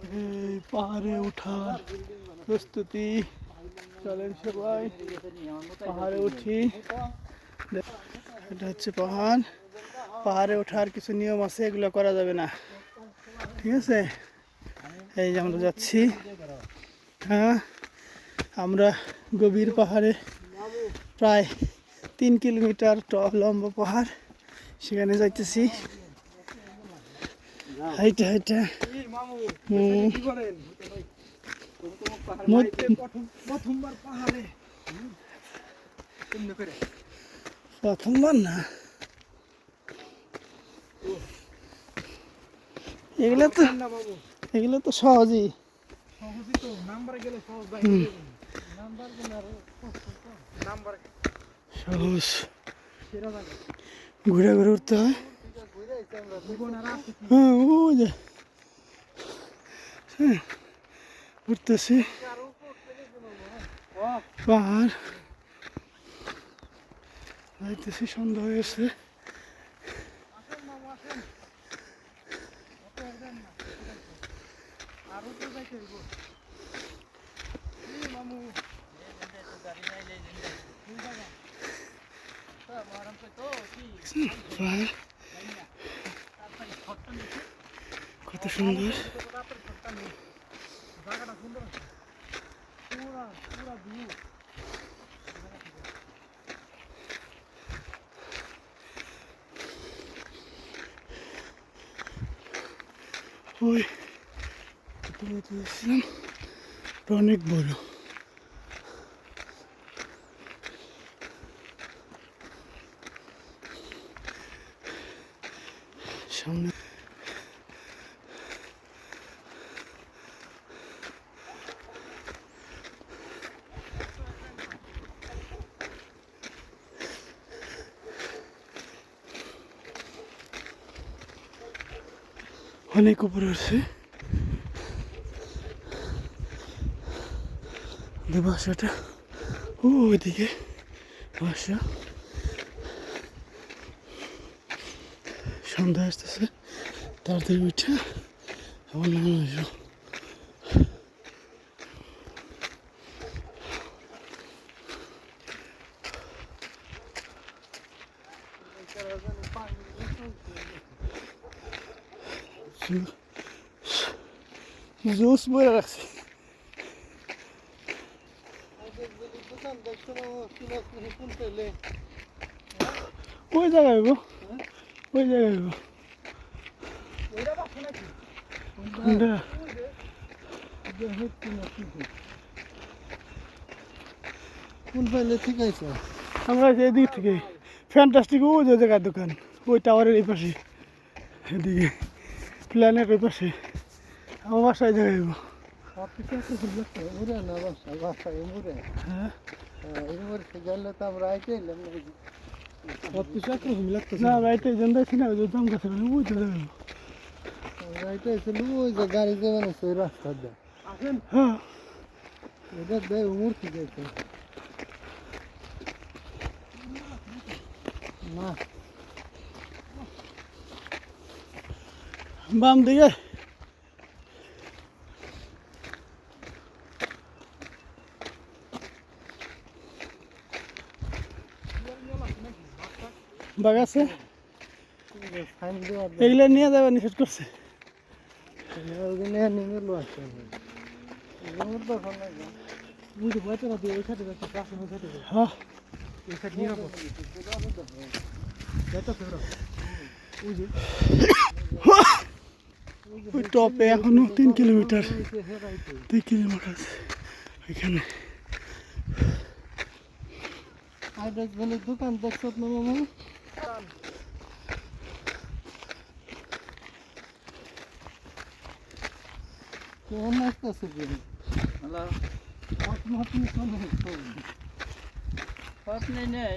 এই পাহাড়ে ওঠার প্রস্তুতি। চলেন সবাই পাহাড়ে উঠি। এটা হচ্ছে পাহাড়। পাহাড়ে ওঠার কিছু নিয়ম আছে, এগুলো করা যাবে না, ঠিক আছে? এই যে আমরা যাচ্ছি। হ্যাঁ, আমরা গভীর পাহাড়ে, প্রায় 3 কিলোমিটার লম্বা পাহাড়, সেখানে যাইতেছি হাইটা হাইটা। প্রথমবার না, এগুলো তো সহজই। সহজ, ঘুরে ঘুরে উঠতে হয়। হ্যাঁ, ওই যে উঠতেছি পাহাড়, যাইতেছি, সন্ধ্যা হয়ে গেছে। কত সুন্দর। ওই অনেক বড়। সামনে অনেক উপরে আছে। বাসাটা ওইদিকে, বাসা। সন্ধ্যা আসতেছে, তাড়াতাড়ি উঠে আবার নামে আসবো। জুস বয়ে রাখছি। ওই জায়গায় গো, ওই জায়গায় গো। কোন পাইলে ঠিক আছে? আমরা এদিক থেকে ফ্যান্টাস্টিক, ওই যে জায়গার দোকান, ওই টাওয়ারের এই পাশে, এদিকে প্ল্যানের ওই পাশে। আমার বাসায় জায়গায় গো। হ্যাঁ, না রাইটে জানতেছি না, ওই যে দাম কাছে ওই তো গাড়ি যাবেন ওই রাস্তা দেয়। হ্যাঁ, এটা দেয় উমর ঠিক আছে না? বাম দিকে বাঘ আছে, এগুলো নিয়ে যাবে নিষেধ করছে। ওই টপে এখনো 3 কিলোমিটার, 2 কিলোমিটার আছে এখানে। দোকান দেখছ না মামু? কেমন আসতেছে? হ্যালো, নেই